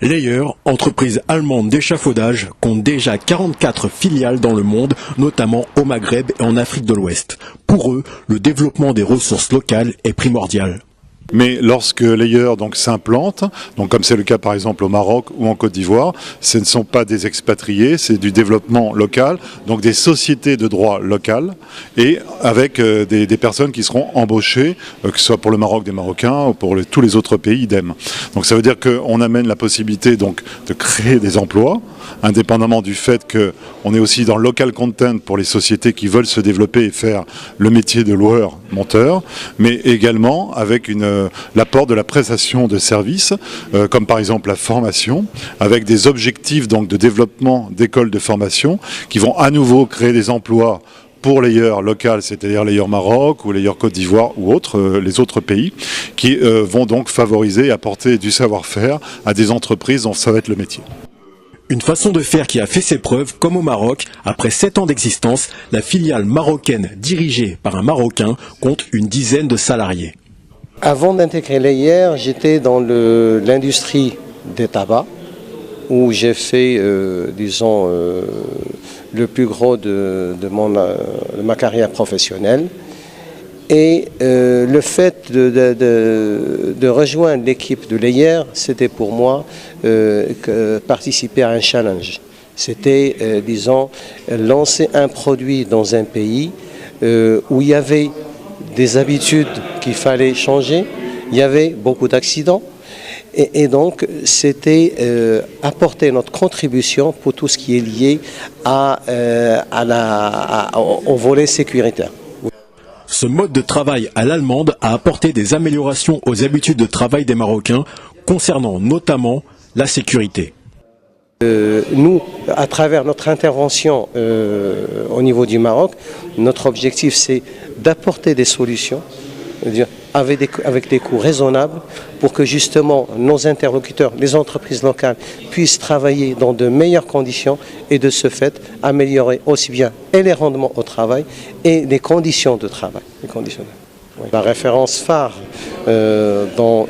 Layer, entreprise allemande d'échafaudage, compte déjà 44 filiales dans le monde, notamment au Maghreb et en Afrique de l'Ouest. Pour eux, le développement des ressources locales est primordial. Mais lorsque Layer s'implante, donc comme c'est le cas par exemple au Maroc ou en Côte d'Ivoire, ce ne sont pas des expatriés, c'est du développement local, donc des sociétés de droit local et avec des personnes qui seront embauchées, que ce soit pour le Maroc des Marocains ou pour tous les autres pays idem. Donc ça veut dire qu'on amène la possibilité donc de créer des emplois, indépendamment du fait qu'on est aussi dans local content pour les sociétés qui veulent se développer et faire le métier de loueur-monteur, mais également avec l'apport de la prestation de services, comme par exemple la formation, avec des objectifs donc, de développement d'écoles de formation qui vont à nouveau créer des emplois pour Layer local, c'est-à-dire Layer Maroc ou Layer Côte d'Ivoire ou les autres pays, qui vont donc favoriser et apporter du savoir-faire à des entreprises dont ça va être le métier. Une façon de faire qui a fait ses preuves, comme au Maroc, après 7 ans d'existence, la filiale marocaine dirigée par un Marocain compte une dizaine de salariés. Avant d'intégrer Layer, j'étais dans l'industrie des tabacs, où j'ai fait, le plus gros de ma carrière professionnelle. Et le fait de rejoindre l'équipe de Layer, c'était pour moi participer à un challenge. C'était, lancer un produit dans un pays où il y avait des habitudes qu'il fallait changer, il y avait beaucoup d'accidents. Et donc, c'était apporter notre contribution pour tout ce qui est lié au volet sécuritaire. Ce mode de travail à l'allemande a apporté des améliorations aux habitudes de travail des Marocains, concernant notamment la sécurité. Nous, à travers notre intervention au niveau du Maroc, notre objectif c'est d'apporter des solutions avec des coûts raisonnables pour que justement nos interlocuteurs, les entreprises locales, puissent travailler dans de meilleures conditions et de ce fait améliorer aussi bien et les rendements au travail et les conditions de travail. La référence phare dont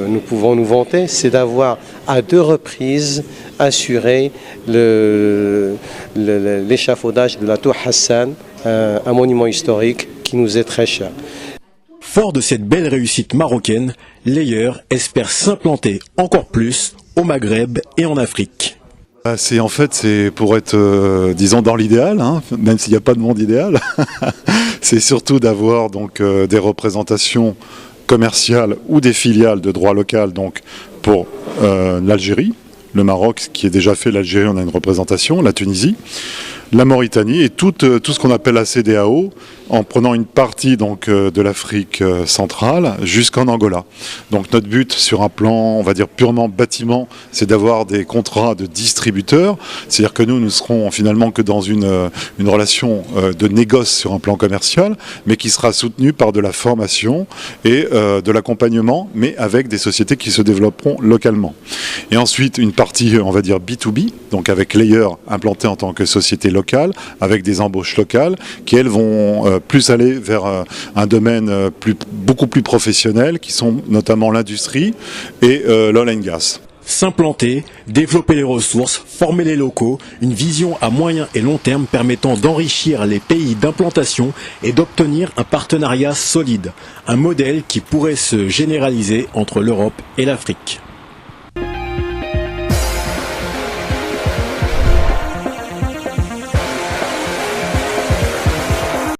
nous pouvons nous vanter, c'est d'avoir à 2 reprises assuré l'échafaudage de la tour Hassan, un monument historique qui nous est très cher. Fort de cette belle réussite marocaine, Layer espère s'implanter encore plus au Maghreb et en Afrique. C'est pour être, disons, dans l'idéal, hein, même s'il n'y a pas de monde idéal, c'est surtout d'avoir donc des représentations commerciales ou des filiales de droit local donc pour l'Algérie, le Maroc qui est déjà fait, l'Algérie on a une représentation, la Tunisie, la Mauritanie et tout ce qu'on appelle la CEDEAO, en prenant une partie donc de l'Afrique centrale jusqu'en Angola. Donc notre but sur un plan, on va dire purement bâtiment, c'est d'avoir des contrats de distributeurs, c'est-à-dire que nous serons finalement que dans une relation de négoce sur un plan commercial, mais qui sera soutenue par de la formation et de l'accompagnement, mais avec des sociétés qui se développeront localement. Et ensuite une partie, on va dire B2B, donc avec Layer implanté en tant que société locale, avec des embauches locales, qui elles vont plus aller vers un domaine beaucoup plus professionnel, qui sont notamment l'industrie et l'oil and gas. S'implanter, développer les ressources, former les locaux, une vision à moyen et long terme permettant d'enrichir les pays d'implantation et d'obtenir un partenariat solide. Un modèle qui pourrait se généraliser entre l'Europe et l'Afrique.